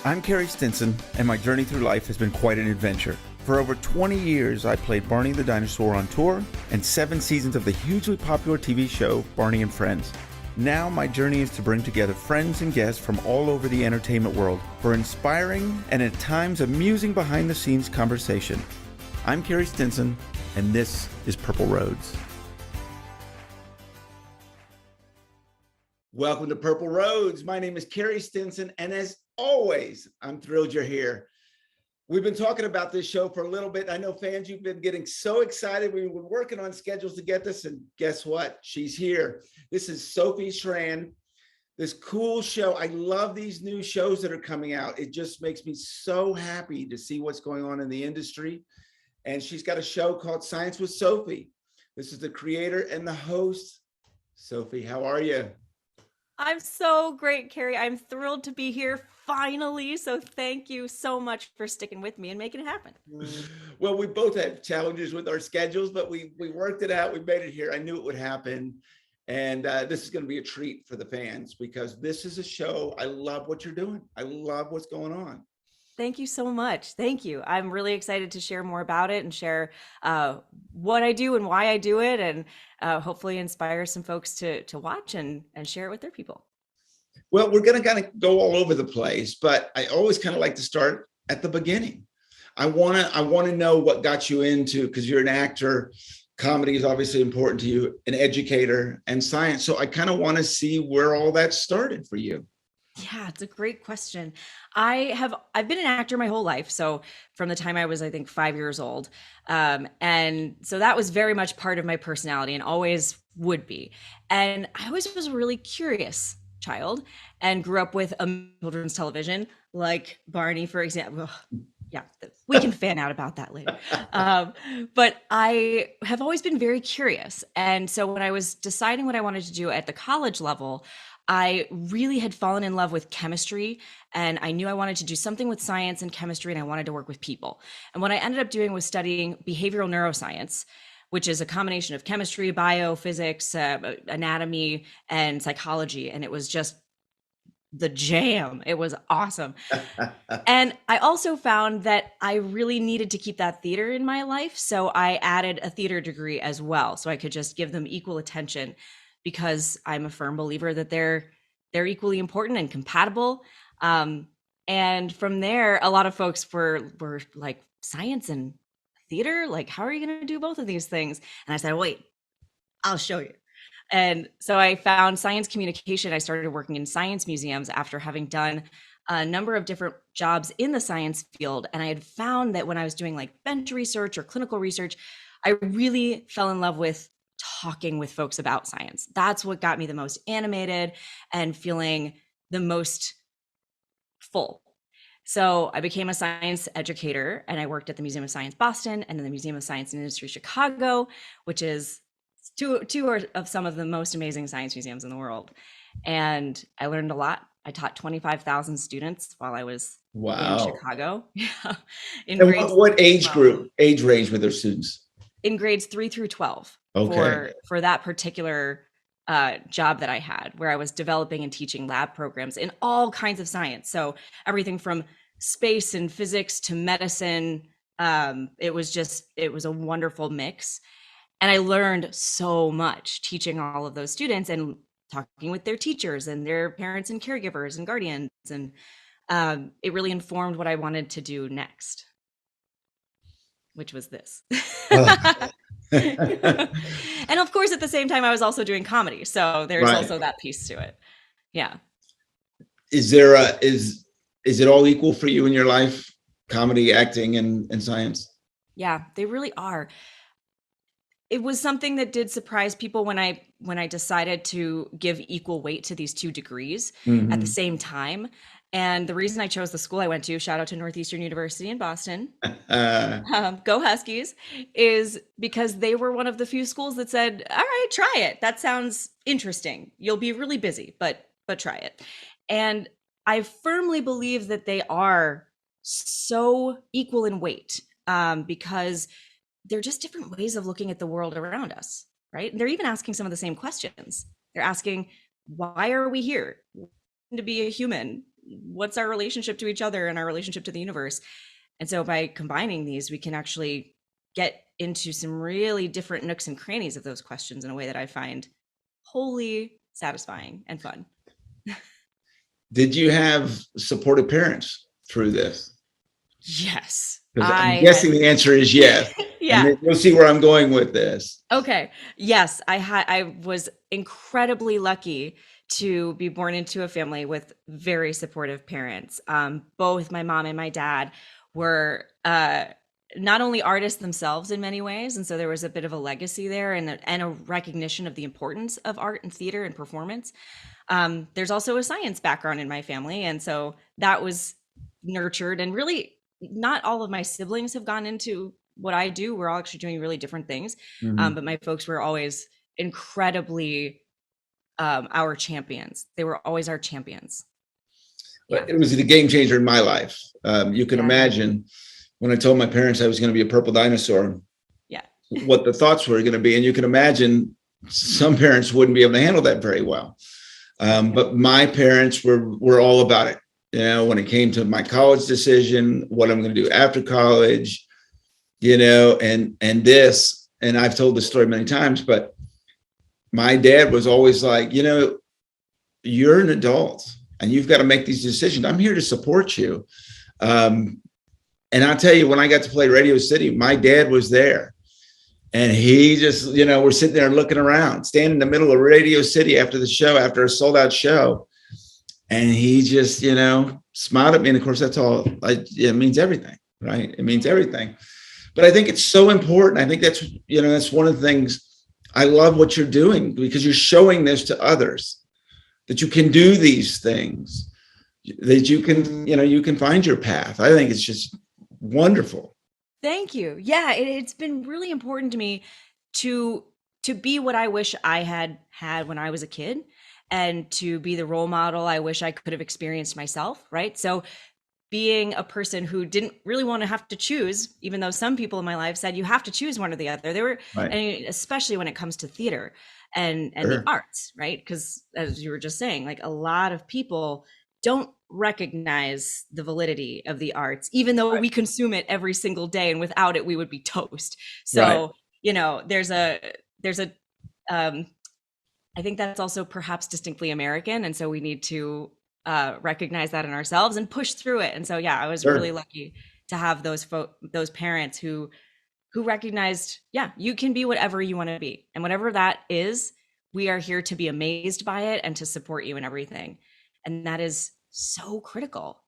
I'm Carey Stinson, and my journey through life has been quite an adventure. For over 20 years, I played Barney the Dinosaur on tour and 7 seasons of the hugely popular TV show Barney and Friends. Now my journey is to bring together friends and guests from all over the entertainment world for inspiring and at times amusing behind-the-scenes conversation. I'm Carey Stinson, and this is Purple Roads. Welcome to Purple Roads. My name is Carey Stinson, and as always, I'm thrilled you're here. We've been talking about this show for a little bit. I know fans, you've been getting so excited. We've been working on schedules to get this, and guess what? She's here. This is Sophie Shrand, this cool show. I love these new shows that are coming out. It just makes me so happy to see what's going on in the industry. And she's got a show called Science with Sophie. This is the creator and the host. Sophie, how are you? I'm so great, Carey. I'm thrilled to be here finally. So thank you so much for sticking with me and making it happen. Well, we both had challenges with our schedules, but we worked it out. We made it here. I knew it would happen. And this is going to be a treat for the fans because this is a show. I love what you're doing. I love what's going on. Thank you so much. Thank you. I'm really excited to share more about it and share what I do and why I do it, and hopefully inspire some folks to watch and share it with their people. Well, we're going to kind of go all over the place, but I always kind of like to start at the beginning. I want to know what got you into, because you're an actor. Comedy is obviously important to you, an educator, and science. So I kind of want to see where all that started for you. Yeah, it's a great question. I've been an actor my whole life. So from the time I was, I think, 5 years old. And so that was very much part of my personality and always would be. And I always was a really curious child and grew up with children's television, like Barney, for example. Yeah, we can fan out about that later. But I have always been very curious. And so when I was deciding what I wanted to do at the college level, I really had fallen in love with chemistry, and I knew I wanted to do something with science and chemistry, and I wanted to work with people. And what I ended up doing was studying behavioral neuroscience, which is a combination of chemistry, biophysics, anatomy, and psychology. And it was just the jam. It was awesome. And I also found that I really needed to keep that theater in my life. So I added a theater degree as well, so I could just give them equal attention, because I'm a firm believer that they're equally important and compatible. And from there, a lot of folks were like, science and theater? Like, how are you going to do both of these things? And I said, wait, I'll show you. And so I found science communication. I started working in science museums after having done a number of different jobs in the science field. And I had found that when I was doing like bench research or clinical research, I really fell in love with talking with folks about science. That's what got me the most animated and feeling the most full. So I became a science educator, and I worked at the Museum of Science Boston and then the Museum of Science and Industry Chicago, which is two of some of the most amazing science museums in the world. And I learned a lot. I taught 25,000 students while I was in Chicago. Yeah. And what age range were their students? In grades 3 through 12. Okay. For that particular job that I had, where I was developing and teaching lab programs in all kinds of science. So everything from space and physics to medicine. It was a wonderful mix. And I learned so much teaching all of those students and talking with their teachers and their parents and caregivers and guardians. And it really informed what I wanted to do next, which was this. And of course, at the same time, I was also doing comedy. So there's also that piece to it. Yeah. Is it all equal for you in your life? Comedy, acting, and science? Yeah, they really are. It was something that did surprise people when I decided to give equal weight to these two degrees at the same time. And the reason I chose the school I went to, shout out to Northeastern University in Boston, go Huskies, is because they were one of the few schools that said, all right, try it. That sounds interesting. You'll be really busy, but try it. And I firmly believe that they are so equal in weight because they're just different ways of looking at the world around us, right? And they're even asking some of the same questions. They're asking, why are we here? To be a human. what's our relationship to each other and our relationship to the universe. And so by combining these, we can actually get into some really different nooks and crannies of those questions in a way that I find wholly satisfying and fun. Did you have supportive parents through this? Yes. Because I'm guessing the answer is yes. Yeah. And then you'll see where I'm going with this. Okay. Yes, I was incredibly lucky to be born into a family with very supportive parents. Both my mom and my dad were not only artists themselves in many ways, and so there was a bit of a legacy there, and a recognition of the importance of art and theater and performance. There's also a science background in my family, and so that was nurtured. And really, not all of my siblings have gone into what I do. We're all actually doing really different things, but my folks were always incredibly our champions. They were always our champions. Yeah. It was the game changer in my life. You can imagine when I told my parents I was going to be a purple dinosaur, what the thoughts were going to be. And you can imagine some parents wouldn't be able to handle that very well. But my parents were all about it. You know, when it came to my college decision, what I'm going to do after college, you know, and this, and I've told this story many times, but my dad was always like, you know, you're an adult and you've got to make these decisions. I'm here to support you. And I'll tell you, when I got to play Radio City, my dad was there. And he just, you know, we're sitting there looking around, standing in the middle of Radio City after the show, after a sold out show. And he just, you know, smiled at me. And of course, that's all, it means everything, right? It means everything. But I think it's so important. I think that's, you know, that's one of the things I love what you're doing, because you're showing this to others, that you can do these things, that you can, you know, you can find your path. I think it's just wonderful. Thank you. Yeah, it's been really important to me to be what I wish I had when I was a kid, and to be the role model I wish I could have experienced myself, right? So being a person who didn't really want to have to choose, even though some people in my life said you have to choose one or the other. They were, and especially when it comes to theater and the arts, right? Because as you were just saying, like, a lot of people don't recognize the validity of the arts, even though we consume it every single day, and without it, we would be toast. So, you know, there's a, I think that's also perhaps distinctly American. And so we need to recognize that in ourselves and push through it. And so, yeah, I was really lucky to have those parents who recognized, you can be whatever you want to be. And whatever that is, we are here to be amazed by it and to support you in everything. And that is so critical.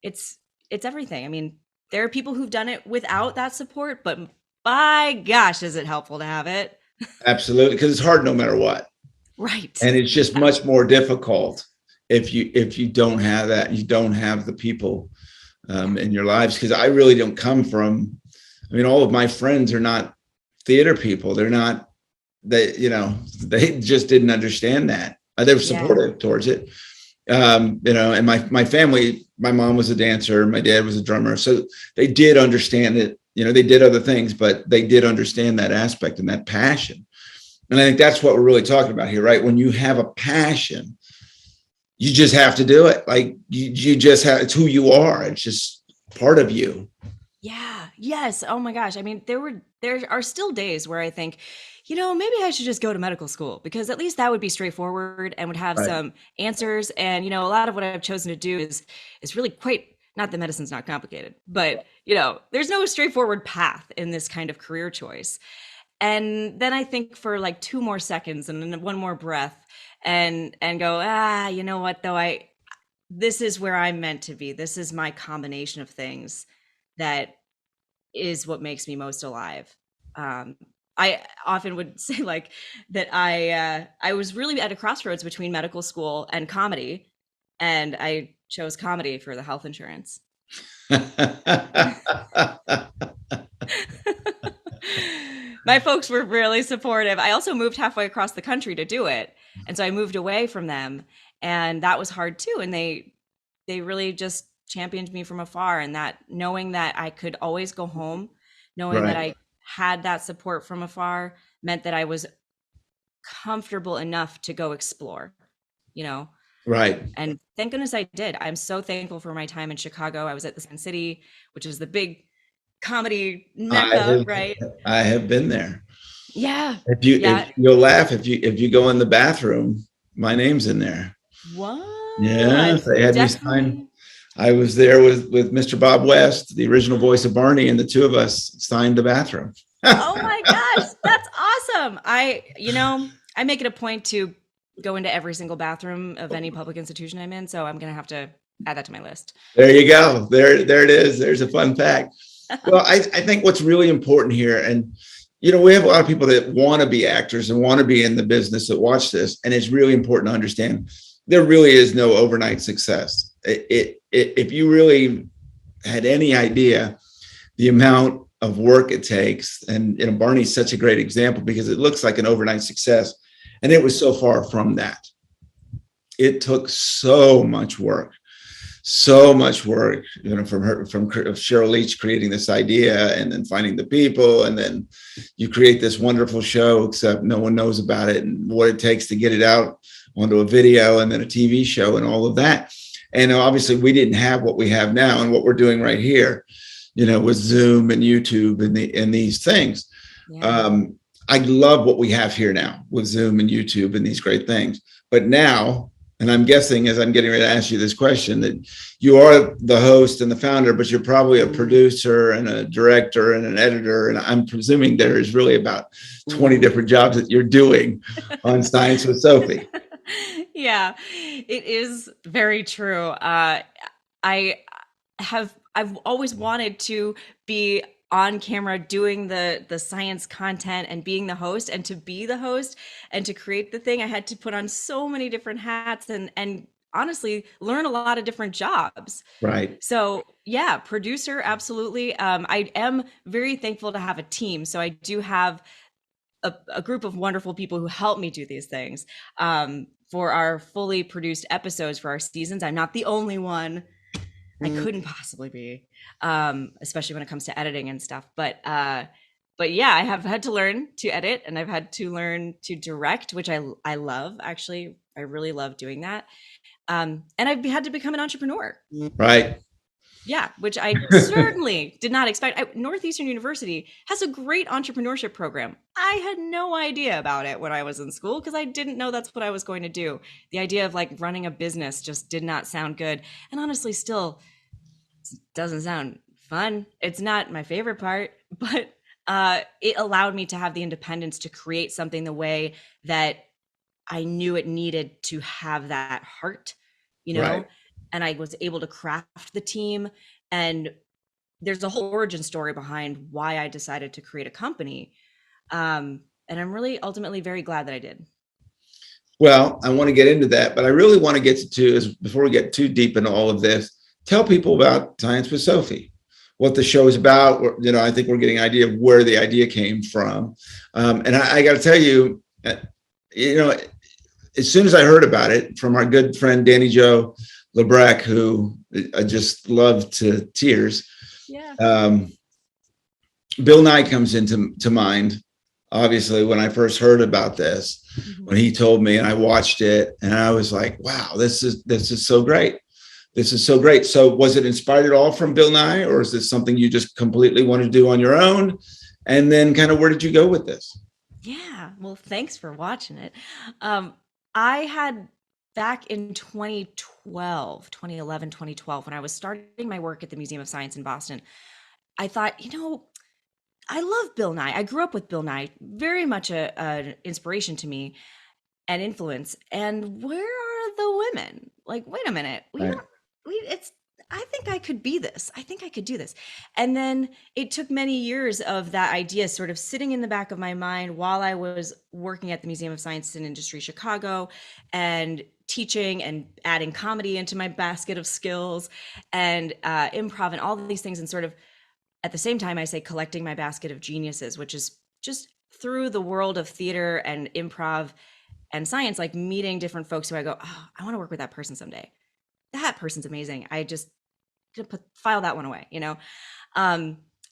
It's everything. I mean, there are people who've done it without that support, but by gosh, is it helpful to have it? Absolutely. Because it's hard no matter what. Right. And it's just much more difficult if you don't have that, you don't have the people in your lives. Because I really don't come from, I mean, all of my friends are not theater people. They're not, you know, they just didn't understand that. They were supportive towards it. You know, and my family, my mom was a dancer, my dad was a drummer. So they did understand it. You know, they did other things, but they did understand that aspect and that passion. And I think that's what we're really talking about here, right? When you have a passion, you just have to do it. Like you just have, it's who you are. It's just part of you. Yeah. Yes. Oh my gosh. I mean, there are still days where I think, you know, maybe I should just go to medical school, because at least that would be straightforward and would have some answers. And, you know, a lot of what I've chosen to do is really quite, not that medicine's not complicated, but, you know, there's no straightforward path in this kind of career choice. And then I think for like 2 more seconds and then 1 more breath and go, you know what, though, this is where I'm meant to be. This is my combination of things that is what makes me most alive. I often would say like that I was really at a crossroads between medical school and comedy, and I chose comedy for the health insurance. My folks were really supportive. I also moved halfway across the country to do it. And so I moved away from them, and that was hard too. And they really just championed me from afar, and that knowing that I could always go home, knowing that I had that support from afar, meant that I was comfortable enough to go explore, you know? Right. And thank goodness I did. I'm so thankful for my time in Chicago. I was at the Sin City, which is the big comedy I mecca, have, right? I have been there. Yeah. If Yeah. you'll laugh, if you go in the bathroom, my name's in there. What? Yeah, I've they had me sign. definitely. I was there with Mr. Bob West, the original voice of Barney, and the two of us signed the bathroom. Oh my gosh, that's awesome. I make it a point to go into every single bathroom of any public institution I'm in, so I'm gonna have to add that to my list. There you go. There it is. There's a fun fact. Well, I think what's really important here, and we have a lot of people that want to be actors and want to be in the business that watch this, and it's really important to understand there really is no overnight success. If you really had any idea the amount of work it takes, and Barney's such a great example because it looks like an overnight success, and it was so far from that. It took so much work, from Cheryl Leach creating this idea and then finding the people, and then you create this wonderful show, except no one knows about it and what it takes to get it out onto a video and then a TV show and all of that. And obviously we didn't have what we have now and what we're doing right here, with Zoom and YouTube and these things. Yeah. I love what we have here now with Zoom and YouTube and these great things. But now, and I'm guessing as I'm getting ready to ask you this question, that you are the host and the founder, but you're probably a producer and a director and an editor. And I'm presuming there is really about 20 different jobs that you're doing on Science with Sophie. Yeah, it is very true. I've always wanted to be on camera doing the science content and being the host, and to be the host and to create the thing, I had to put on so many different hats and honestly learn a lot of different jobs. Right. So yeah, producer, absolutely. I am very thankful to have a team. So I do have a group of wonderful people who help me do these things. For our fully produced episodes for our seasons, I'm not the only one. I couldn't possibly be, especially when it comes to editing and stuff. But yeah, I have had to learn to edit, and I've had to learn to direct, which I love. Actually, I really love doing that. And I've had to become an entrepreneur. Right. Yeah, which I certainly did not expect. Northeastern University has a great entrepreneurship program. I had no idea about it when I was in school because I didn't know that's what I was going to do. The idea of like running a business just did not sound good. And honestly, still doesn't sound fun. It's not my favorite part, but it allowed me to have the independence to create something the way that I knew it needed to have that heart, Right. and I was able to craft the team. And there's a whole origin story behind why I decided to create a company. And I'm really ultimately very glad that I did. Well, I want to get into that, but I really want to get to is before we get too deep into all of this, tell people about Science with Sophie, what the show is about. I think we're getting an idea of where the idea came from. And I got to tell you, as soon as I heard about it from our good friend Danny Joe Lebrecq, who I just love to tears. Yeah. Bill Nye comes into mind. Obviously, when I first heard about this, when he told me, and I watched it, and I was like, "Wow, this is so great! This is so great." So, was it inspired at all from Bill Nye, or is this something you just completely wanted to do on your own? And then, kind of, where did you go with this? Yeah. Well, thanks for watching it. I had back in 2011, 2012, when I was starting my work at the Museum of Science in Boston, I thought, I love Bill Nye. I grew up with Bill Nye, very much an inspiration to me and influence. And where are the women? Like, wait a minute, I think I could be this. I think I could do this. And then it took many years of that idea sort of sitting in the back of my mind while I was working at the Museum of Science and Industry, Chicago, and teaching and adding comedy into my basket of skills and improv and all of these things. And sort of at the same time, I say collecting my basket of geniuses, which is just through the world of theater and improv and science, like meeting different folks who I go, oh, I want to work with that person someday. That person's amazing. I just file that one away,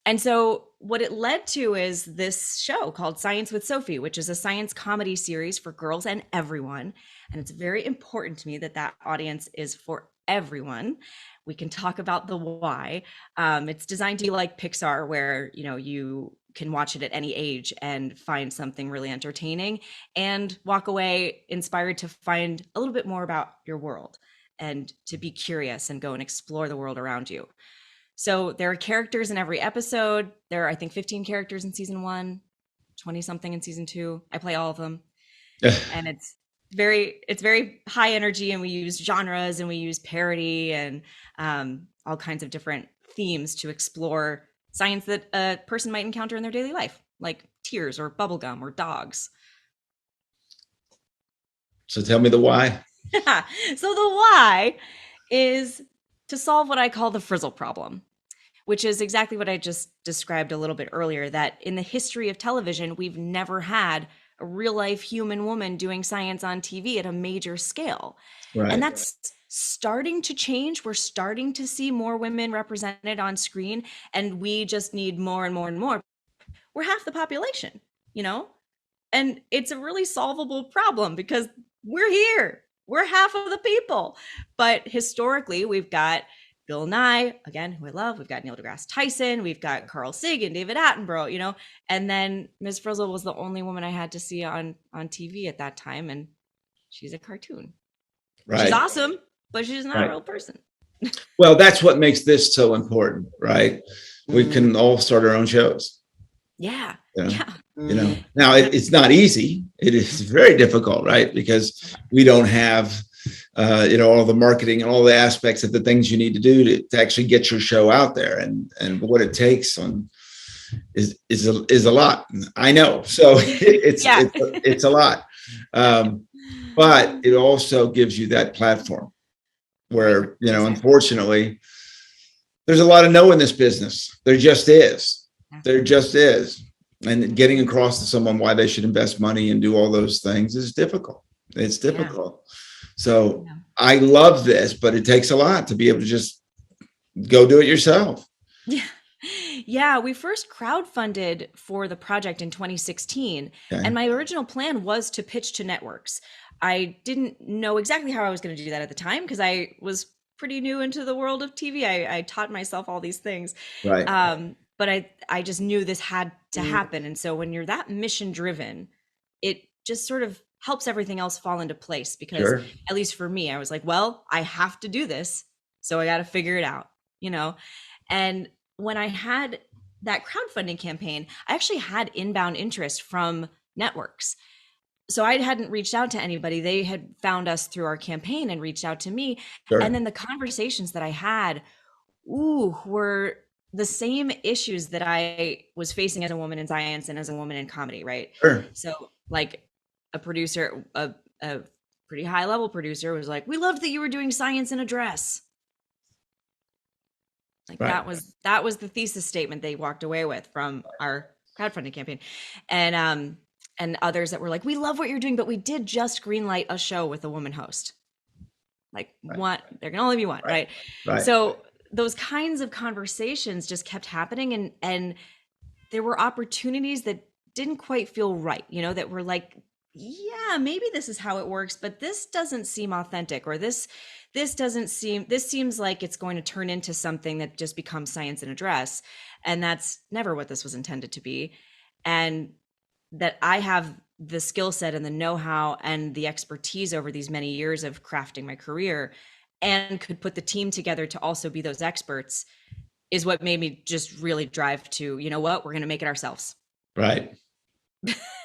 And so what it led to is this show called Science with Sophie, which is a science comedy series for girls and everyone. And it's very important to me that that audience is for everyone. We can talk about the why. It's designed to be like Pixar, where you can watch it at any age and find something really entertaining and walk away inspired to find a little bit more about your world and to be curious and go and explore the world around you. So there are characters in every episode. There are, I think, 15 characters in season 1, 20 something in season 2. I play all of them. And it's very high energy, and we use genres and we use parody and all kinds of different themes to explore science that a person might encounter in their daily life, like tears or bubblegum or dogs. So tell me the why. So the why is to solve what I call the Frizzle Problem, which is exactly what I just described a little bit earlier, that in the history of television, we've never had a real life human woman doing science on TV at a major scale. Right. And that's starting to change. We're starting to see more women represented on screen, and we just need more and more and more. We're half the population, and it's a really solvable problem because we're here. We're half of the people. But historically, we've got Bill Nye, again, who I love. We've got Neil deGrasse Tyson. We've got Carl Sagan, David Attenborough, and then Ms. Frizzle was the only woman I had to see on TV at that time. And she's a cartoon. Right. She's awesome, but she's not a real person. Well, that's what makes this so important, right? We can all start our own shows. Yeah. Now it's not easy. It is very difficult, right? Because we don't have all the marketing and all the aspects of the things you need to do to actually get your show out there, and what it takes is a lot. I know. So it's a lot. But it also gives you that platform where, unfortunately, there's a lot of no in this business. There just is. And getting across to someone why they should invest money and do all those things is difficult. It's difficult. Yeah. So I love this, but it takes a lot to be able to just go do it yourself. Yeah, we first crowdfunded for the project in 2016. Okay. And my original plan was to pitch to networks. I didn't know exactly how I was going to do that at the time because I was pretty new into the world of TV. I taught myself all these things. Right. But I just knew this had to happen. And so when you're that mission driven, it just sort of helps everything else fall into place because at least for me, I was like, well, I have to do this. So I got to figure it out, And when I had that crowdfunding campaign, I actually had inbound interest from networks. So I hadn't reached out to anybody. They had found us through our campaign and reached out to me. Sure. And then the conversations that I had, were the same issues that I was facing as a woman in science and as a woman in comedy, right? Sure. So like a producer, a pretty high level producer was like, we loved that you were doing science in a dress. Like that was the thesis statement they walked away with from our crowdfunding campaign. And others that were like, we love what you're doing, but we did just greenlight a show with a woman host. Like one, there can only be one, right? So those kinds of conversations just kept happening, and there were opportunities that didn't quite feel right, that were like, yeah, maybe this is how it works, but this doesn't seem authentic, or this seems like it's going to turn into something that just becomes science in a dress. And that's never what this was intended to be. And that I have the skill set and the know-how and the expertise over these many years of crafting my career, and could put the team together to also be those experts, is what made me just really drive to, we're going to make it ourselves. Right.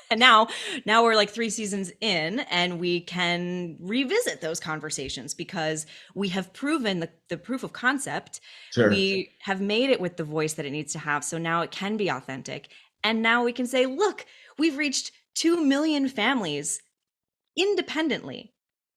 And now we're like 3 seasons in, and we can revisit those conversations because we have proven the proof of concept. Sure. We have made it with the voice that it needs to have. So now it can be authentic. And now we can say, look, we've reached 2 million families independently,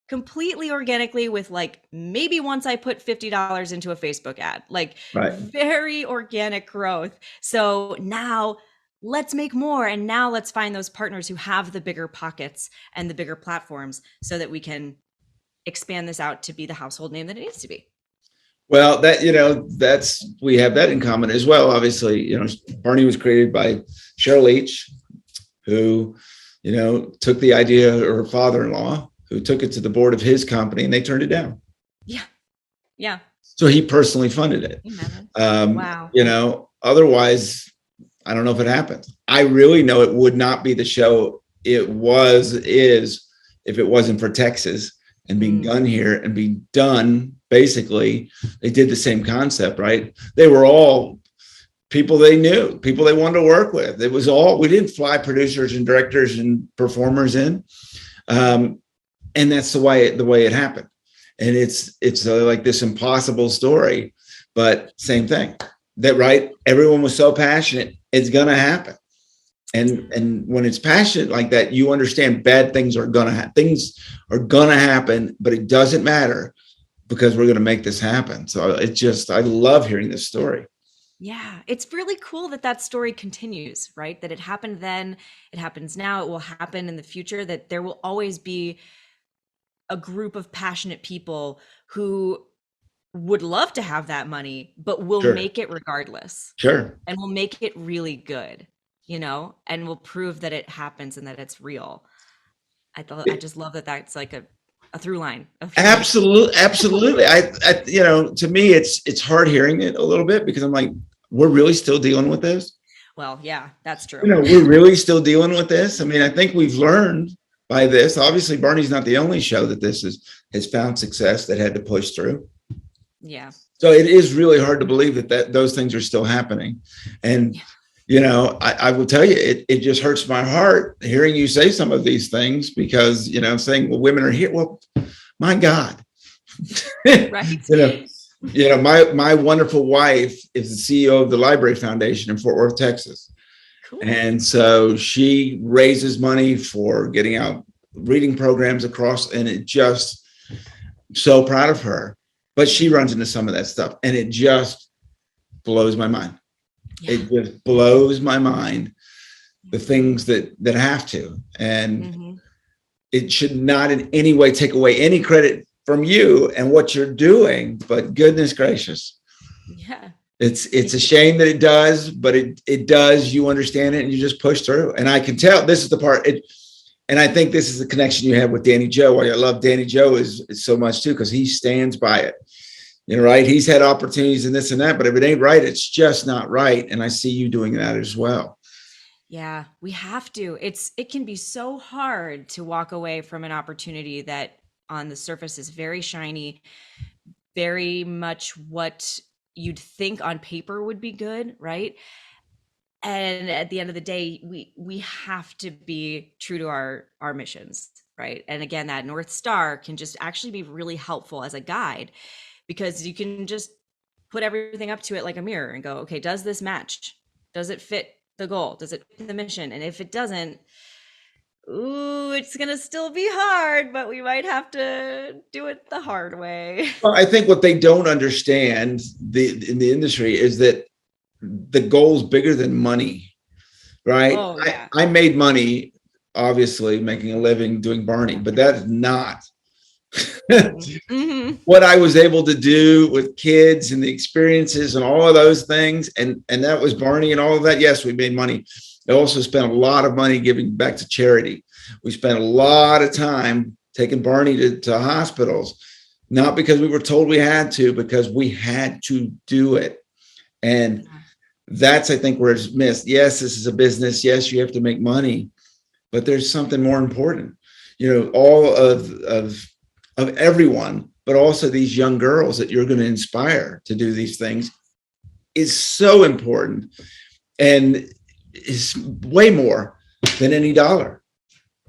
completely organically, with like, maybe once I put $50 into a Facebook ad, like very organic growth. So now let's make more. And now let's find those partners who have the bigger pockets and the bigger platforms so that we can expand this out to be the household name that it needs to be. Well, we have that in common as well. Obviously, Barney was created by Cheryl Leach, who, took the idea, or her father-in-law, who took it to the board of his company, and they turned it down. Yeah. Yeah. So he personally funded it. Wow. Otherwise, I don't know if it happened. I really know it would not be the show is if it wasn't for Texas and being done here and being done. Basically, they did the same concept, right? They were all people they knew, people they wanted to work with. It was all, we didn't fly producers and directors and performers in. And that's the way it happened. And it's like this impossible story, but same thing. That, right? Everyone was so passionate, it's gonna happen. And when it's passionate like that, you understand bad things are gonna happen, but it doesn't matter because we're gonna make this happen. So I love hearing this story. Yeah, it's really cool that story continues, right? That it happened then, it happens now, it will happen in the future, that there will always be a group of passionate people who would love to have that money, but will make it regardless. Sure. And will make it really good, and will prove that it happens and that it's real. I just love that that's like a through line of absolutely. To me, it's hard hearing it a little bit because I'm like, we're really still dealing with this. Well, yeah, that's true. We're really still dealing with this. I mean, I think we've learned by this. Obviously, Barney's not the only show that this has found success that had to push through. Yeah. So it is really hard to believe that those things are still happening. And, I will tell you, it just hurts my heart hearing you say some of these things because, saying, well, women are here. Well, my God. Right. My wonderful wife is the CEO of the Library Foundation in Fort Worth, Texas. Cool. And so she raises money for getting out reading programs across, and it just, so proud of her. But she runs into some of that stuff, and it just blows my mind. Yeah. It just blows my mind, the things that have to. And it should not in any way take away any credit from you and what you're doing. But goodness gracious. Yeah. It's a shame that it does, but it does. You understand it and you just push through. And I can tell this is the part. And I think this is the connection you have with Danny Joe. Why I love Danny Joe is so much too, because he stands by it. Right? He's had opportunities and this and that, but if it ain't right, it's just not right. And I see you doing that as well. Yeah, we have to. It can be so hard to walk away from an opportunity that on the surface is very shiny, very much what you'd think on paper would be good, right? And at the end of the day, we have to be true to our missions, right? And again, that North Star can just actually be really helpful as a guide, because you can just put everything up to it like a mirror and go, okay, does this match? Does it fit the goal? Does it fit the mission? And if it doesn't, it's going to still be hard, but we might have to do it the hard way. Well, I think what they don't understand in the industry is that the goal is bigger than money, right? Oh, yeah. I made money, obviously, making a living doing Barney, but that is not what I was able to do with kids and the experiences and all of those things. And that was Barney and all of that. Yes, we made money. I also spent a lot of money giving back to charity. We spent a lot of time taking Barney to hospitals, not because we were told we had to, because we had to do it. And that's, I think, where it's missed. Yes, this is a business. Yes, you have to make money, but there's something more important. All of everyone, but also these young girls that you're going to inspire to do these things is so important, and is way more than any dollar.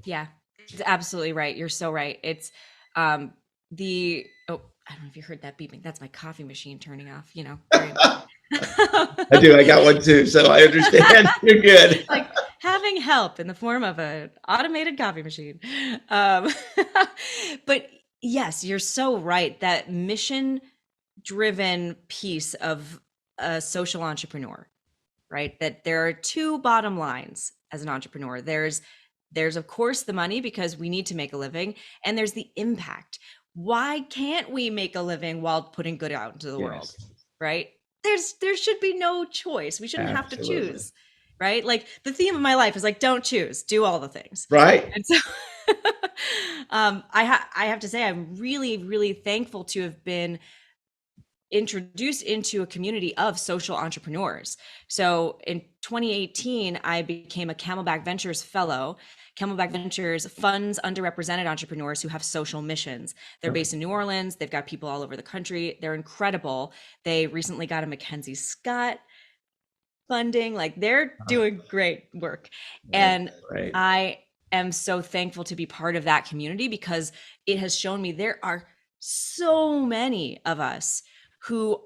Yeah, it's absolutely right. You're so right. It's I don't know if you heard that beeping. That's my coffee machine turning off, I do. I got one too, so I understand. You're good. Like having help in the form of an automated coffee machine. But yes, you're so right. That mission-driven piece of a social entrepreneur, right? That there are two bottom lines as an entrepreneur. There's of course the money, because we need to make a living, and there's the impact. why can't we make a living while putting good out into the world? Yes, Right? There should be no choice. We shouldn't have to absolutely. choose. Right? Like the theme of my life is like, don't choose, do all the things. Right. And so I have to say, I'm really, really thankful to have been introduced into a community of social entrepreneurs. So in 2018, I became a Camelback Ventures fellow. Camelback Ventures funds underrepresented entrepreneurs who have social missions. They're Okay. based in New Orleans. They've got people all over the country. They're incredible. They recently got a Mackenzie Scott funding. Like they're doing great work. Right. And Right. I am so thankful to be part of that community because it has shown me there are so many of us who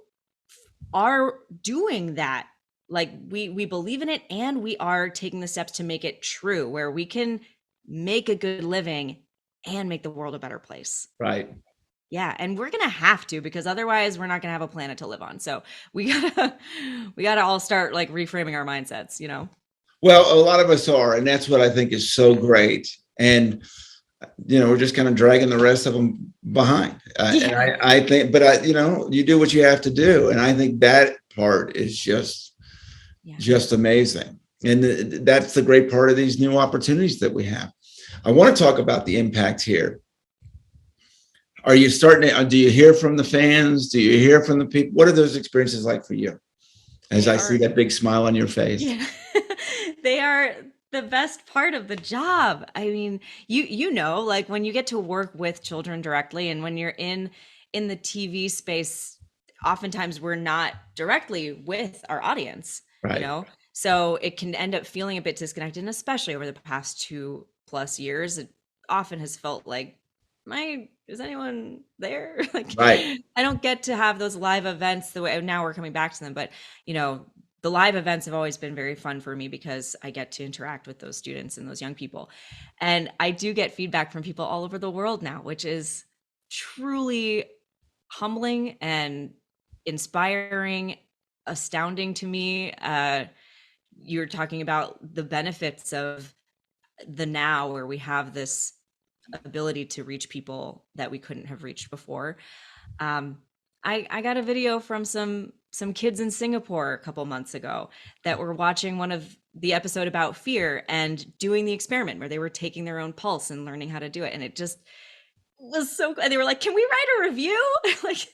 are doing that. Like we believe in it and we are taking the steps to make it true, where we can make a good living and make the world a better place. Right. Yeah, and we're gonna have to, because otherwise we're not gonna have a planet to live on. So we gotta we gotta all start like reframing our mindsets, you know? Well, a lot of us are, and that's what I think is so great. And we're just kind of dragging the rest of them behind. And Yeah. I think, but you do what you have to do, and I think that part is Yeah. just amazing. And that's the great part of these new opportunities that we have. I want to talk about the impact here. Are you starting to, do you hear from the fans? Do you hear from the people? What are those experiences like for you? As They I see are, that big smile on your face. yeah. They are the best part of the job. I mean, you know, like when you get to work with children directly, and when you're in the TV space, oftentimes we're not directly with our audience, you Right. know? So it can end up feeling a bit disconnected, and especially over the past 2+ years, it often has felt like, is anyone there? Like Right. I don't get to have those live events the way now we're coming back to them, but you know, the live events have always been very fun for me because I get to interact with those students and those young people. And I do get feedback from people all over the world now, which is truly humbling and inspiring, astounding to me. You're talking about the benefits of the now, where we have this ability to reach people that we couldn't have reached before. Um, I got a video from some kids in Singapore a couple months ago that were watching one of the episode about fear and doing the experiment where they were taking their own pulse and learning how to do it. And it just was so good. They were like, "Can we write a review?" Like,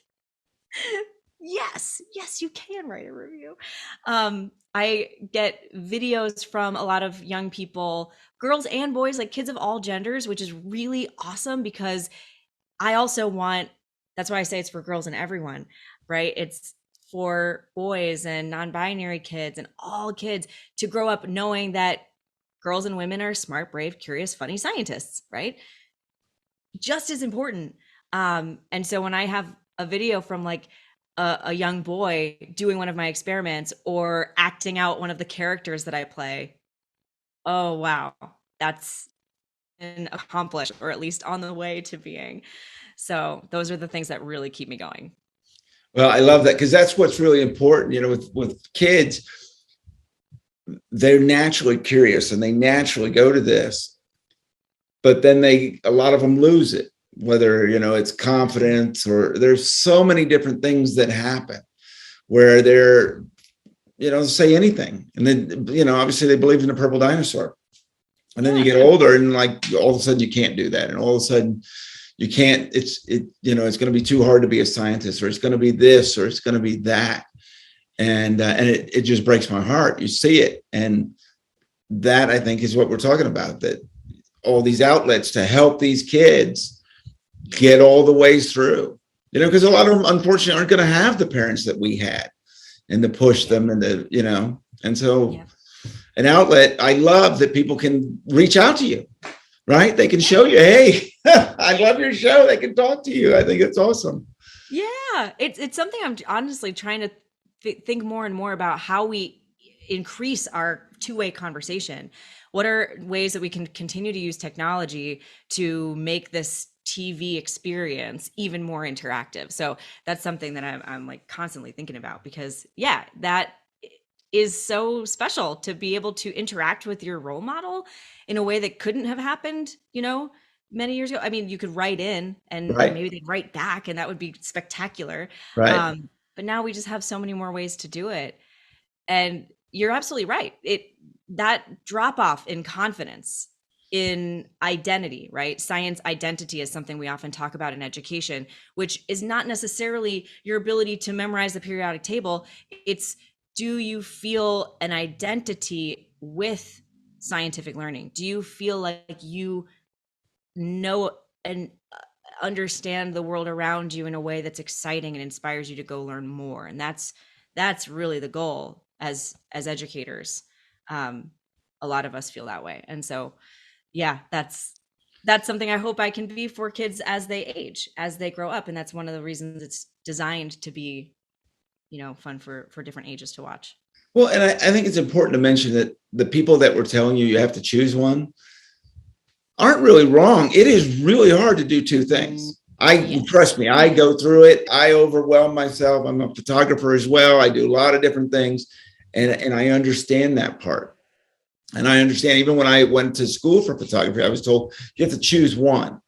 yes, you can write a review. I get videos from a lot of young people, girls and boys, like kids of all genders, which is really awesome because I also want, that's why I say it's for girls and everyone, right? It's for boys and non-binary kids and all kids to grow up knowing that girls and women are smart, brave, curious, funny scientists, right? Just as important. And so when I have a video from like a young boy doing one of my experiments or acting out one of the characters that I play, oh wow, that's been accomplished, or at least on the way to being. So those are the things that really keep me going. Well, I love that, because that's what's really important. With kids, they're naturally curious and they naturally go to this, but then a lot of them lose it, whether, it's confidence, or there's so many different things that happen where they're, say anything. And then, obviously they believed in the purple dinosaur. And then you get older and like all of a sudden you can't do that. And all of a sudden you can't, it's going to be too hard to be a scientist, or it's going to be this, or it's going to be that. And it just breaks my heart. You see it. And that, I think, is what we're talking about, that all these outlets to help these kids get all the ways through, because a lot of them unfortunately aren't going to have the parents that we had, and to push them, and and so an outlet. I love that people can reach out to you, right? They can show you, hey, I love your show. They can talk to you. I think it's awesome. Yeah, it's something I'm honestly trying to think more and more about, how we increase our two-way conversation. What are ways that we can continue to use technology to make this TV experience even more interactive? So that's something that I'm like constantly thinking about, because yeah, that is so special to be able to interact with your role model in a way that couldn't have happened, many years ago. I mean, you could write in and Right. maybe they'd write back and that would be spectacular. Right. But now we just have so many more ways to do it. And you're absolutely right. That drop off in confidence, in identity, right? Science identity is something we often talk about in education, which is not necessarily your ability to memorize the periodic table. It's, do you feel an identity with scientific learning? Do you feel like you know and understand the world around you in a way that's exciting and inspires you to go learn more? And that's really the goal as educators. A lot of us feel that way, and so yeah, that's something I hope I can be for kids as they age, as they grow up, and that's one of the reasons it's designed to be, fun for different ages to watch. Well, and I think it's important to mention that the people that were telling you have to choose one aren't really wrong. It is really hard to do two things. Trust me, I go through it. I overwhelm myself. I'm a photographer as well. I do a lot of different things, and I understand that part. And I understand, even when I went to school for photography, I was told you have to choose one.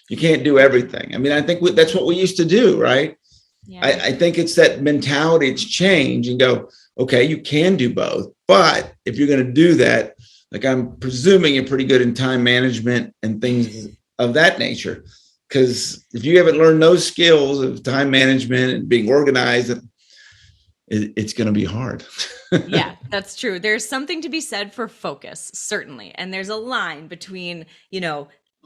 You can't do everything. I mean, I think that's what we used to do, right? Yeah. I think it's that mentality. It's change and go, okay, you can do both. But if you're going to do that, like, I'm presuming you're pretty good in time management and things of that nature. Because if you haven't learned those skills of time management and being organized, it's going to be hard. Yeah, that's true. There's something to be said for focus, certainly. And there's a line between,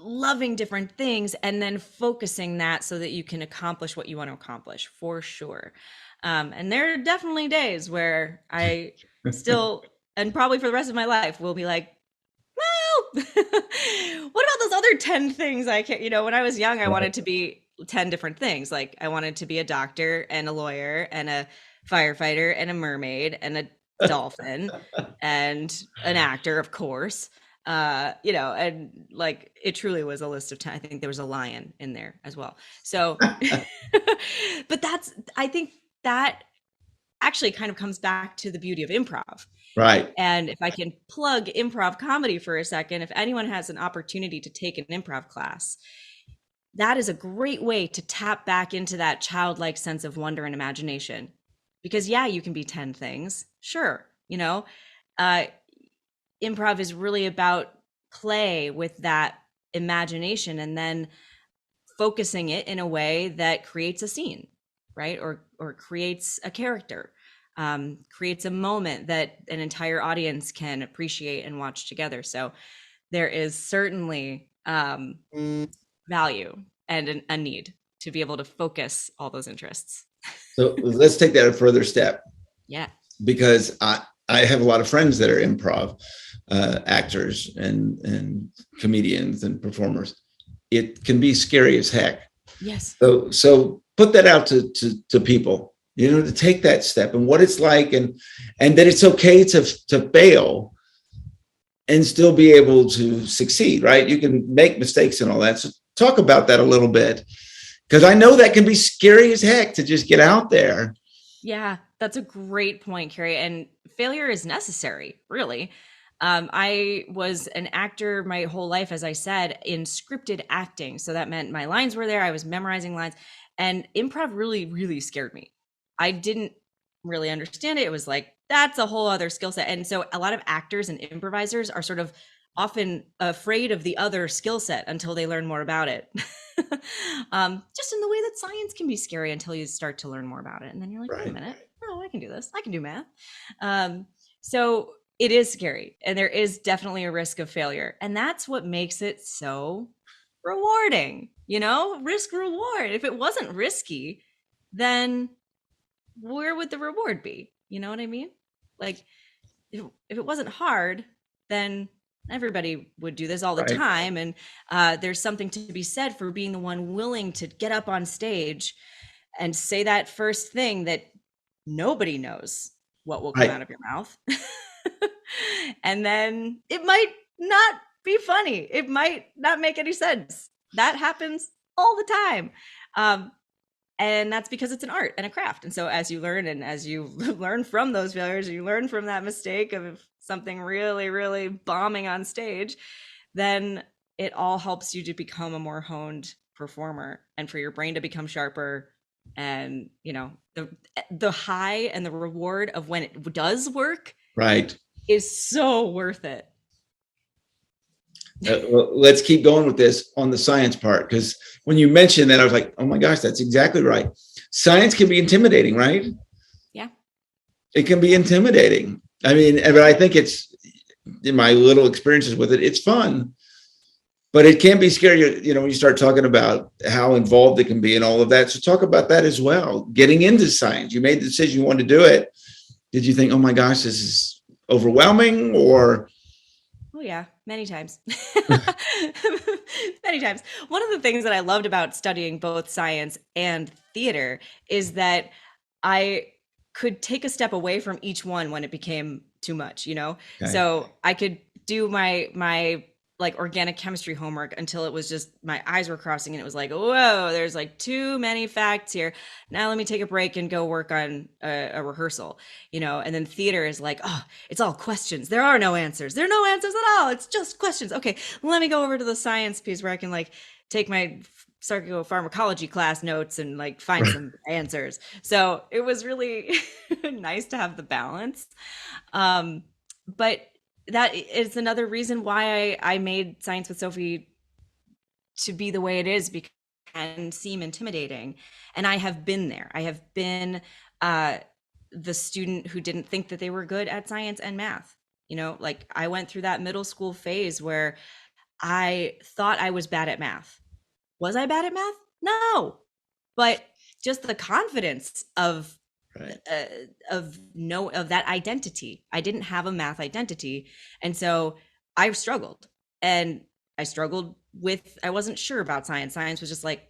loving different things and then focusing that so that you can accomplish what you want to accomplish, for sure. And there are definitely days where I still, and probably for the rest of my life, will be like, well, what about those other 10 things I can't, when I was young, I wanted to be 10 different things. Like, I wanted to be a doctor and a lawyer and a firefighter and a mermaid and a dolphin and an actor, of course. And like, it truly was a list of 10. I think there was a lion in there as well. So, but I think that actually kind of comes back to the beauty of improv. Right. And if I can plug improv comedy for a second, if anyone has an opportunity to take an improv class, that is a great way to tap back into that childlike sense of wonder and imagination. Because yeah, you can be 10 things. Sure. Improv is really about play with that imagination and then focusing it in a way that creates a scene, right? Or creates a character, creates a moment that an entire audience can appreciate and watch together. So there is certainly value and a need to be able to focus all those interests. So let's take that a further step. Yeah. Because I have a lot of friends that are improv actors and comedians and performers. It can be scary as heck. Yes. So put that out to people, to take that step and what it's like, and that it's okay to fail and still be able to succeed, right? You can make mistakes and all that. So talk about that a little bit, because I know that can be scary as heck to just get out there. Yeah, that's a great point, Carey. And failure is necessary, really. I was an actor my whole life, as I said, in scripted acting. So that meant my lines were there. I was memorizing lines, and improv really, really scared me. I didn't really understand it. It was like, that's a whole other skill set. And so a lot of actors and improvisers are sort of often afraid of the other skill set until they learn more about it. Just in the way that science can be scary until you start to learn more about it. And then you're like, wait a minute, oh, I can do this. I can do math. So it is scary. And there is definitely a risk of failure. And that's what makes it so rewarding, risk reward. If it wasn't risky, then where would the reward be? You know what I mean? Like, if it wasn't hard, then everybody would do this all the time. And there's something to be said for being the one willing to get up on stage and say that first thing that nobody knows what will come out of your mouth. And then it might not be funny. It might not make any sense. That happens all the time. And that's because it's an art and a craft. And so as you learn, and as you learn from those failures, you learn from that mistake of something really, really bombing on stage, then it all helps you to become a more honed performer and for your brain to become sharper. And the high and the reward of when it does work Right. is so worth it. Well, let's keep going with this on the science part, because when you mentioned that, I was like, oh my gosh, that's exactly right. Science can be intimidating, right? Yeah. It can be intimidating. I mean, but I think it's, in my little experiences with it, it's fun, but it can be scary, when you start talking about how involved it can be and all of that. So talk about that as well. Getting into science, you made the decision you wanted to do it. Did you think, oh my gosh, this is overwhelming, or? Oh yeah, many times. Many times. One of the things that I loved about studying both science and theater is that I could take a step away from each one when it became too much, Okay. So I could do my like organic chemistry homework until it was just my eyes were crossing and it was like, whoa, there's like too many facts here. Now let me take a break and go work on a rehearsal, and then theater is like, oh, it's all questions. There are no answers. There are no answers at all. It's just questions. Okay, let me go over to the science piece where I can like take my psychopharmacology class notes and like find some answers. So it was really nice to have the balance. But that is another reason why I made Science with Sophie to be the way it is, because it can seem intimidating. And I have been there. I have been the student who didn't think that they were good at science and math. Like I went through that middle school phase where I thought I was bad at math. Was I bad at math? No. But just the confidence of that identity. I didn't have a math identity. And so I struggled with, I wasn't sure about science. Science was just like,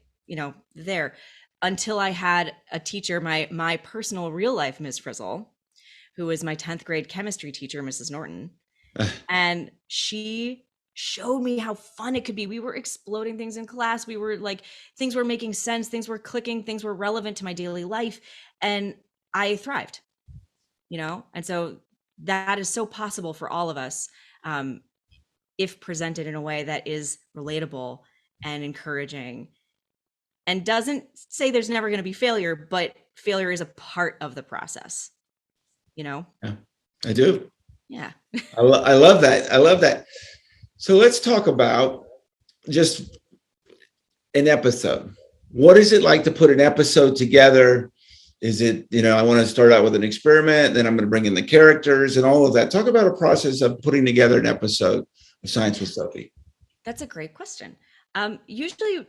there, until I had a teacher, my personal real life Ms. Frizzle, who was my 10th grade chemistry teacher, Mrs. Norton. And she showed me how fun it could be. We were exploding things in class. We were like, things were making sense. Things were clicking. Things were relevant to my daily life. And I thrived, and so that is so possible for all of us if presented in a way that is relatable and encouraging and doesn't say there's never going to be failure, but failure is a part of the process, Yeah, I do. Yeah. I love that. I love that. So let's talk about just an episode. What is it like to put an episode together? Is it, I want to start out with an experiment, then I'm going to bring in the characters and all of that. Talk about a process of putting together an episode of Science with Sophie. That's a great question. Usually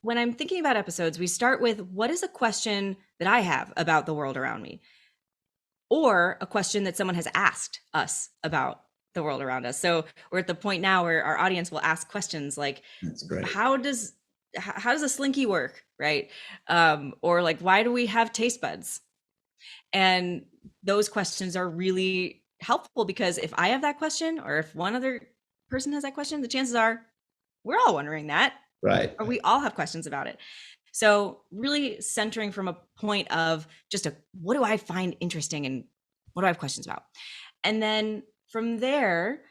when I'm thinking about episodes, we start with, what is a question that I have about the world around me? Or a question that someone has asked us about the world around us. So we're at the point now where our audience will ask questions like, that's great. How does a slinky work, right? Or like, why do we have taste buds? And those questions are really helpful, because if I have that question, or if one other person has that question, the chances are we're all wondering that, right? Or we all have questions about it. So really centering from a point of just what do I find interesting and what do I have questions about? And then from there,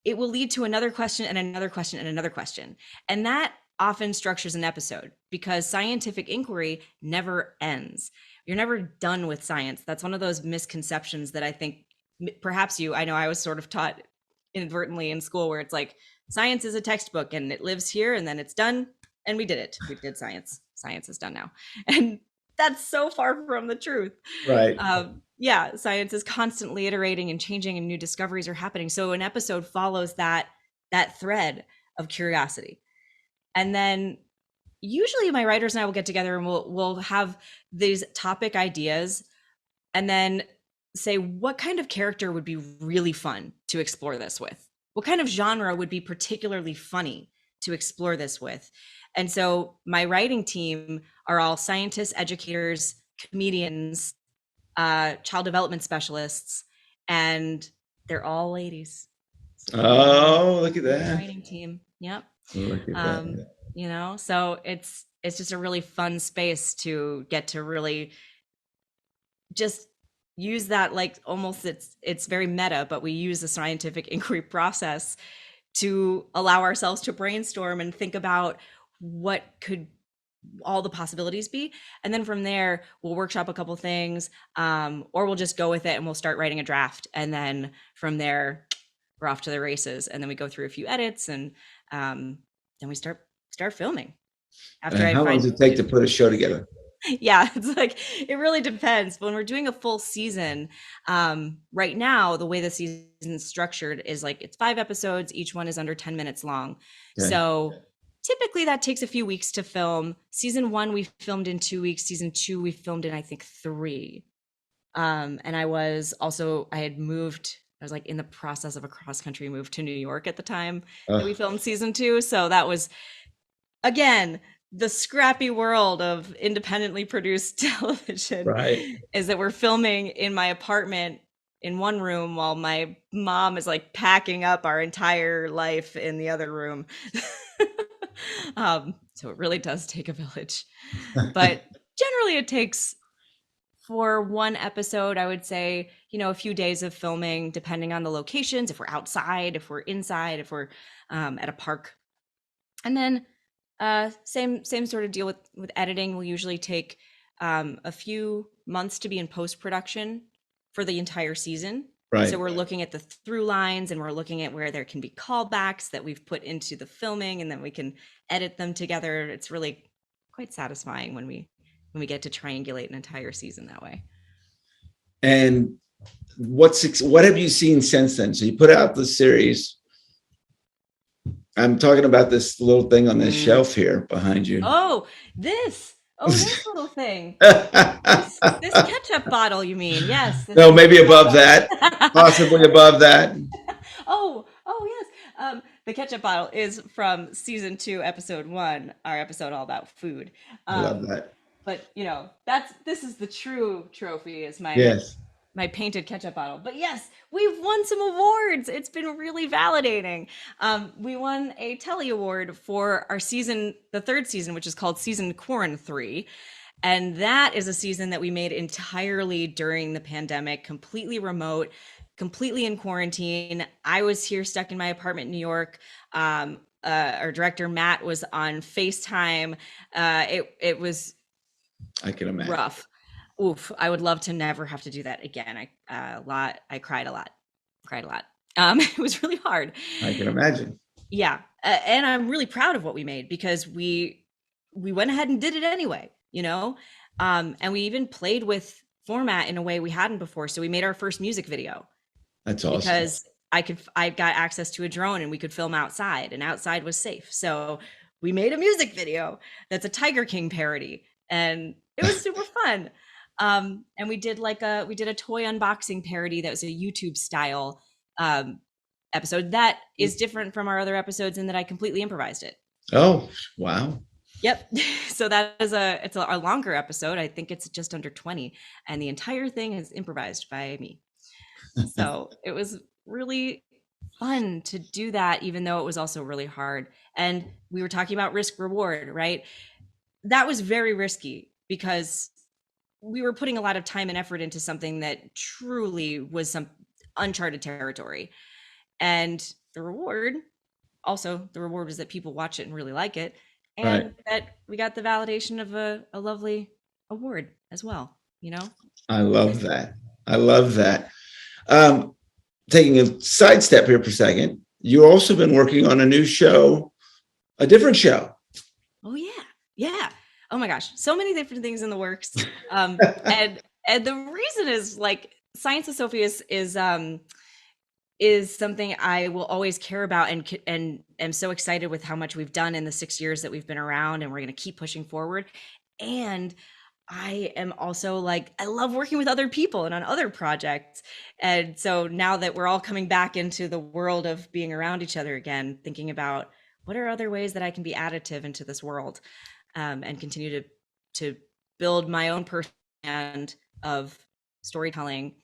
it will lead to another question and another question and another question. And that often structures an episode, because scientific inquiry never ends. You're never done with science. That's one of those misconceptions that I think perhaps I know I was sort of taught inadvertently in school, where it's like, science is a textbook and it lives here and then it's done. And we did it. We did science. Science is done now. And that's so far from the truth. Right. Yeah, science is constantly iterating and changing, and new discoveries are happening. So an episode follows that thread of curiosity. And then usually my writers and I will get together and we'll have these topic ideas, and then say, what kind of character would be really fun to explore this with? What kind of genre would be particularly funny to explore this with? And so my writing team are all scientists, educators, comedians, child development specialists, and they're all ladies. So look at that. Writing team. Yep. Look at that. So it's just a really fun space to get to really just use that, like, almost it's very meta, but we use the scientific inquiry process to allow ourselves to brainstorm and think about what could all the possibilities be. And then from there, we'll workshop a couple things, or we'll just go with it and we'll start writing a draft. And then from there, we're off to the races. And then we go through a few edits, and then we start filming. After how long does it take to put a show together? Yeah, it's like, it really depends. When we're doing a full season, right now, the way the season is structured is like, it's 5 episodes. Each one is under 10 minutes long. Okay. So typically that takes a few weeks to film. Season 1, we filmed in 2 weeks. Season 2, we filmed in, I think, 3. And I had moved, I was like in the process of a cross-country move to New York at the time that we filmed season 2. So that was, again, the scrappy world of independently produced television, right? Is that we're filming in my apartment in one room while my mom is like packing up our entire life in the other room. So it really does take a village, but generally it takes, for one episode, I would say, a few days of filming, depending on the locations, if we're outside, if we're inside, if we're at a park. And then same sort of deal with editing. Will usually take a few months to be in post-production for the entire season. Right. So we're looking at the through lines, and we're looking at where there can be callbacks that we've put into the filming, and then we can edit them together. It's really quite satisfying when we get to triangulate an entire season that way. And what have you seen since then? So you put out the series. I'm talking about this little thing on this shelf here behind you. This little thing. this ketchup bottle, you mean? Yes. No, maybe above that. Possibly above that. Oh, yes. The ketchup bottle is from season 2, episode 1, our episode all about food. I love that. But this is the true trophy, is my painted ketchup bottle. But yes, we've won some awards. It's been really validating. We won a Telly award for our season, the 3rd season, which is called Season Quarantine 3. And that is a season that we made entirely during the pandemic, completely remote, completely in quarantine. I was here stuck in my apartment in New York. Our director, Matt, was on FaceTime. It was, I can imagine, rough. Oof, I would love to never have to do that again. I cried a lot. It was really hard. I can imagine. Yeah. And I'm really proud of what we made, because we went ahead and did it anyway, and we even played with format in a way we hadn't before. So we made our first music video. That's awesome. Because I got access to a drone, and we could film outside, and outside was safe. So we made a music video that's a Tiger King parody, and it was super fun. And we did a toy unboxing parody that was a YouTube style episode that is different from our other episodes in that I completely improvised it. Oh, wow. Yep. So it's a longer episode. I think it's just under 20, and the entire thing is improvised by me. So it was really fun to do that, even though it was also really hard. And we were talking about risk reward, right? That was very risky, because we were putting a lot of time and effort into something that truly was some uncharted territory. And the reward was that people watch it and really like it. And that we got the validation of a lovely award as well, I love that. Taking a sidestep here for a second, you've also been working on a new show, a different show. Oh, yeah. Oh my gosh, so many different things in the works. And the reason is, like, Science with Sophie is something I will always care about, and am so excited with how much we've done in the 6 years that we've been around, and we're going to keep pushing forward. And I am also like, I love working with other people and on other projects. And so now that we're all coming back into the world of being around each other again, thinking about what are other ways that I can be additive into this world, and continue to build my own personal brand of storytelling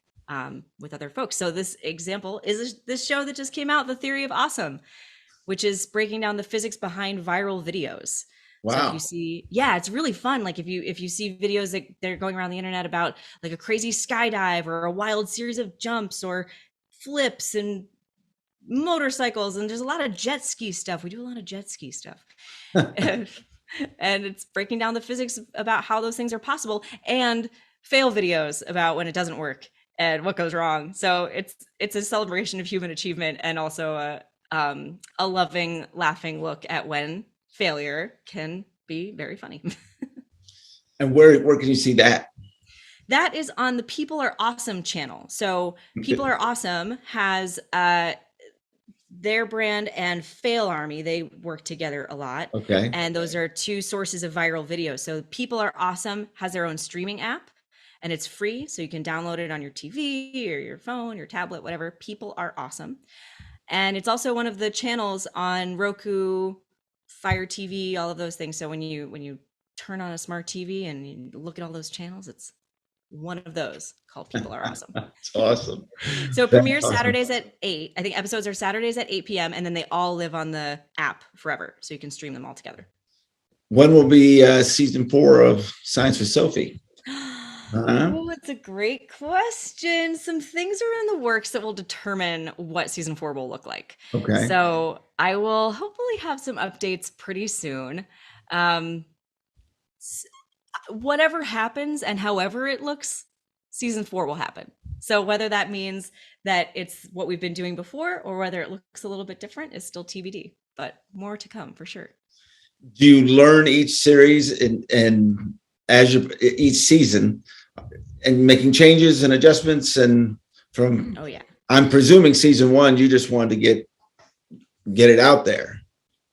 with other folks. So this example is this show that just came out, The Theory of Awesome, which is breaking down the physics behind viral videos. Wow. So if you see, it's really fun. Like if you see videos that they're going around the internet about like a crazy skydive or a wild series of jumps or flips and motorcycles, and there's a lot of jet ski stuff. We do a lot of jet ski stuff. and, and it's breaking down the physics about how those things are possible, and fail videos about when it doesn't work and what goes wrong. So it's a celebration of human achievement, and also a loving, laughing look at when failure can be very funny. And where can you see that? That is on the People Are Awesome channel. So People Are Awesome has their brand and Fail Army. They work together a lot. Okay. And those are two sources of viral videos. So People Are Awesome has their own streaming app, and it's free. So you can download it on your TV or your phone, your tablet, whatever. People Are Awesome. And it's also one of the channels on Roku, Fire TV, all of those things. So when you turn on a smart TV and you look at all those channels, it's one of those called People Are Awesome. It's awesome. So it premieres Saturdays at 8. I think episodes are Saturdays at 8 p.m. and then they all live on the app forever. So you can stream them all together. When will be season 4 of Science with Sophie? Oh, it's a great question. Some things are in the works that will determine what season 4 will look like. Okay. So I will hopefully have some updates pretty soon. Whatever happens and however it looks, season 4 will happen. So whether that means that it's what we've been doing before or whether it looks a little bit different is still TBD, but more to come for sure. Do you learn each series and as each season and making changes and adjustments? And from, oh yeah, I'm presuming season 1, you just wanted to get it out there.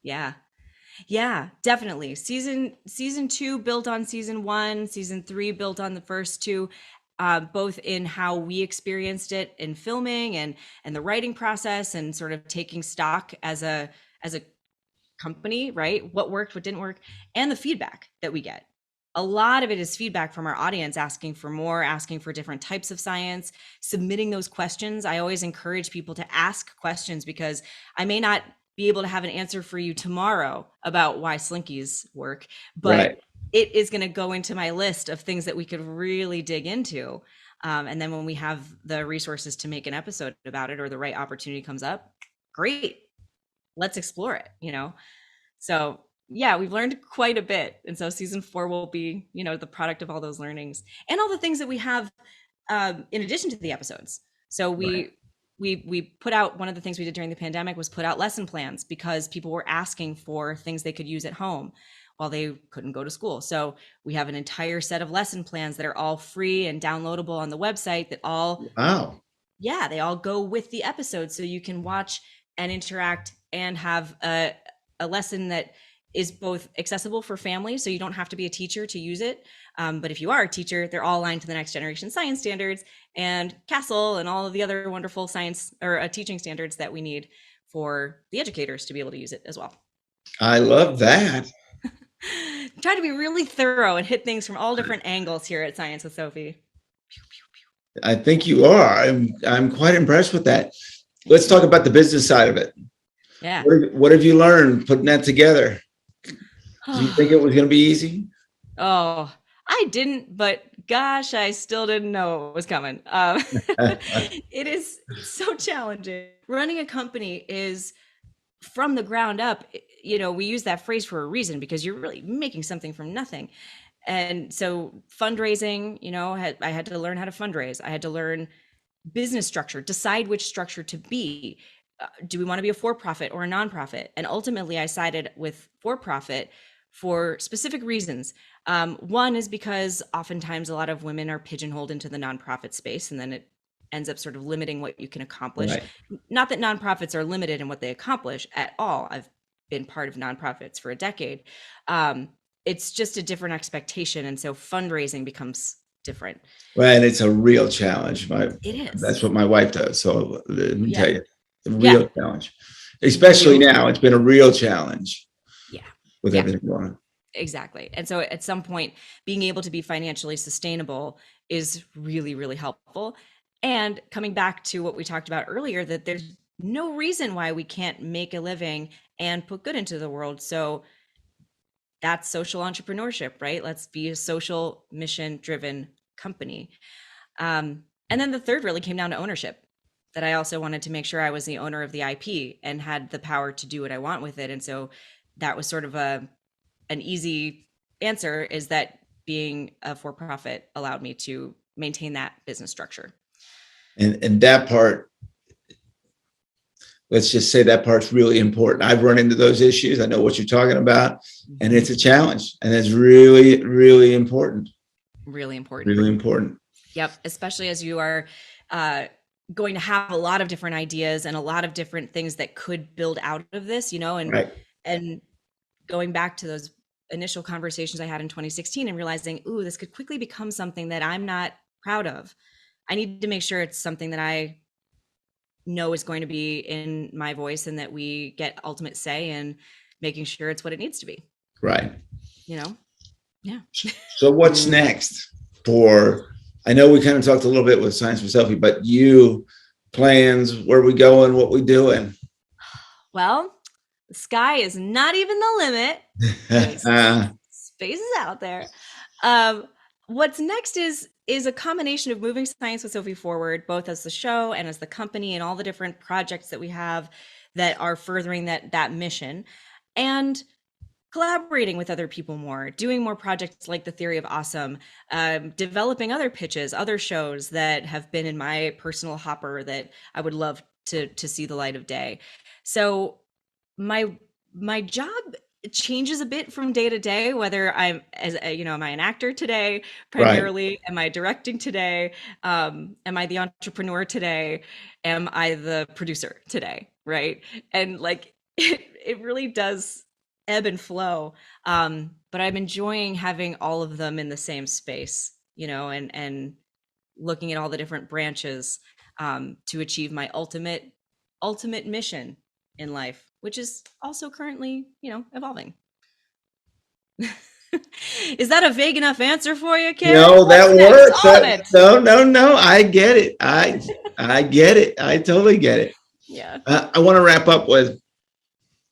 Yeah, definitely. Season 2 built on season 1, season 3 built on the first 2, both in how we experienced it in filming and the writing process, and sort of taking stock as a company, right? What worked, what didn't work, and the feedback that we get. A lot of it is feedback from our audience, asking for more, asking for different types of science, submitting those questions. I always encourage people to ask questions, because I may not be able to have an answer for you tomorrow about why slinkies work, but right. It is going to go into my list of things that we could really dig into. And then when we have the resources to make an episode about it, or the right opportunity comes up, great, let's explore it, So yeah, we've learned quite a bit. And so season 4 will be, the product of all those learnings and all the things that we have in addition to the episodes. So we put out, one of the things we did during the pandemic was put out lesson plans, because people were asking for things they could use at home while they couldn't go to school. So we have an entire set of lesson plans that are all free and downloadable on the website that all, yeah, they all go with the episode. So you can watch and interact and have a lesson that is both accessible for families, so you don't have to be a teacher to use it. But if you are a teacher, they're all aligned to the next generation science standards and CASEL and all of the other wonderful science or teaching standards that we need for the educators to be able to use it as well. I love that. Try to be really thorough and hit things from all different angles here at Science with Sophie. I think you are. I'm quite impressed with that. Let's talk about the business side of it. Yeah. What have you learned putting that together? Do you think it was going to be easy? Oh, I didn't, but gosh, I still didn't know it was coming. It is so challenging. Running a company is from the ground up. We use that phrase for a reason, because you're really making something from nothing. And so fundraising, I had to learn how to fundraise. I had to learn business structure, decide which structure to be. Do we want to be a for-profit or a nonprofit? And ultimately I sided with for-profit for specific reasons. One is because oftentimes a lot of women are pigeonholed into the nonprofit space, and then it ends up sort of limiting what you can accomplish. Right. Not that nonprofits are limited in what they accomplish at all. I've been part of nonprofits for a decade. It's just a different expectation. And so fundraising becomes different. Well, and it's a real challenge. It is. That's what my wife does. So let me tell you, a real challenge, especially now. It's been a real challenge. With everything going on. Exactly. And so at some point, being able to be financially sustainable is really, really helpful. And coming back to what we talked about earlier, that there's no reason why we can't make a living and put good into the world. So that's social entrepreneurship, right? Let's be a social mission driven company. And then the third really came down to ownership. that I also wanted to make sure I was the owner of the IP and had the power to do what I want with it. And so that was sort of an easy answer, is that being a for-profit allowed me to maintain that business structure. And that part, let's just say that part's really important. I've run into those issues. I know what you're talking about, and it's a challenge, and it's really, really important. Really important. Really important. Yep. Especially as you are going to have a lot of different ideas and a lot of different things that could build out of this, and Right. and going back to those initial conversations I had in 2016 and realizing, ooh, this could quickly become something that I'm not proud of. I need to make sure it's something that I know is going to be in my voice and that we get ultimate say in making sure it's what it needs to be. Right. Yeah. So what's next I know we kind of talked a little bit with Science with Sophie, but plans, where we going, what we doing? Well, the sky is not even the limit. Space is out there. What's next is a combination of moving Science with Sophie forward, both as the show and as the company, and all the different projects that we have that are furthering that mission, and collaborating with other people more, doing more projects like the Theory of Awesome, developing other pitches, other shows that have been in my personal hopper that I would love to see the light of day. So my job changes a bit from day to day, whether I'm am I an actor today primarily? Right. Am I directing today? Am I the entrepreneur today? Am I the producer today? Right. And like it really does ebb and flow. But I'm enjoying having all of them in the same space, and looking at all the different branches to achieve my ultimate mission in life, which is also currently, evolving. Is that a vague enough answer for you, Carey? No, that works. No. I get it. I get it. I totally get it. Yeah. I want to wrap up with,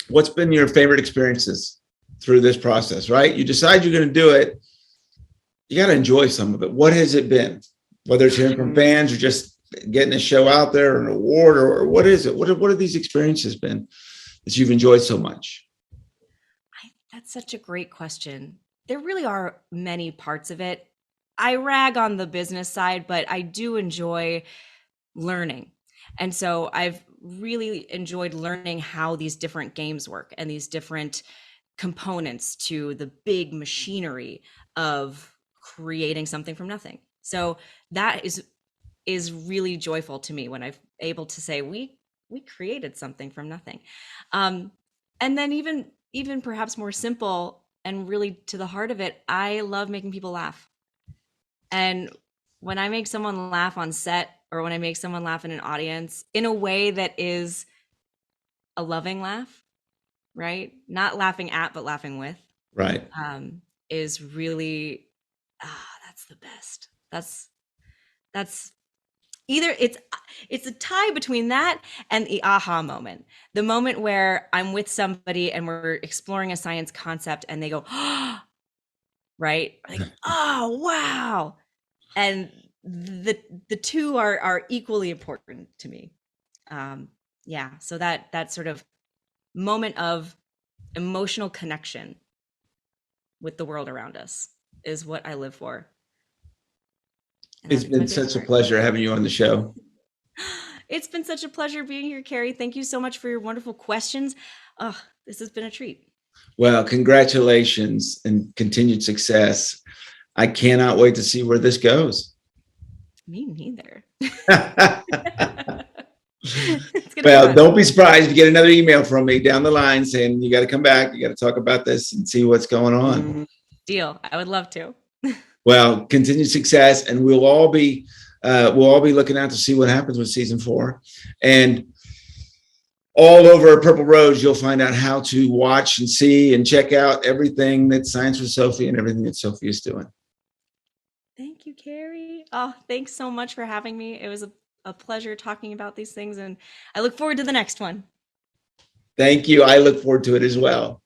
what's been your favorite experiences through this process, right? You decide you're going to do it. You got to enjoy some of it. What has it been? Whether it's hearing from fans or just getting a show out there, or an award, or what is it? What have these experiences been that you've enjoyed so much? That's such a great question. There really are many parts of it. I rag on the business side, but I do enjoy learning. And so I've really enjoyed learning how these different games work and these different components to the big machinery of creating something from nothing. So that is really joyful to me when I'm able to say we created something from nothing. And then even perhaps more simple and really to the heart of it, I love making people laugh. And when I make someone laugh on set, or when I make someone laugh in an audience in a way that is a loving laugh, right? Not laughing at, but laughing with. Right. Is really, that's the best. That's either it's a tie between that and the aha moment. The moment where I'm with somebody and we're exploring a science concept and they go, oh, right? Like, oh, wow. And the two are equally important to me. So that sort of moment of emotional connection with the world around us is what I live for. And it's been such a pleasure having you on the show. It's been such a pleasure being here, Carey. Thank you so much for your wonderful questions. Oh, this has been a treat. Well, congratulations and continued success. I cannot wait to see where this goes. Me neither. Well, don't be surprised if you get another email from me down the line saying you got to come back. You got to talk about this and see what's going on. Deal. I would love to. Well, continued success, and we'll all be looking out to see what happens with season 4. And all over Purple Rose, you'll find out how to watch and see and check out everything that Science with Sophie and everything that Sophie is doing. Thank you, Carey. Oh, thanks so much for having me. It was a pleasure talking about these things, and I look forward to the next one. Thank you. I look forward to it as well.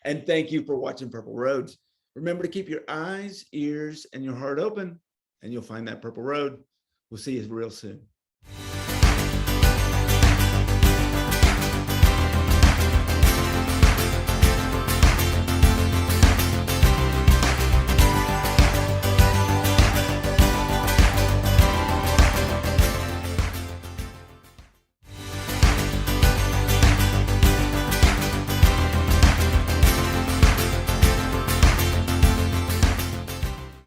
And thank you for watching Purple Roads. Remember to keep your eyes, ears, and your heart open, and you'll find that purple road. We'll see you real soon.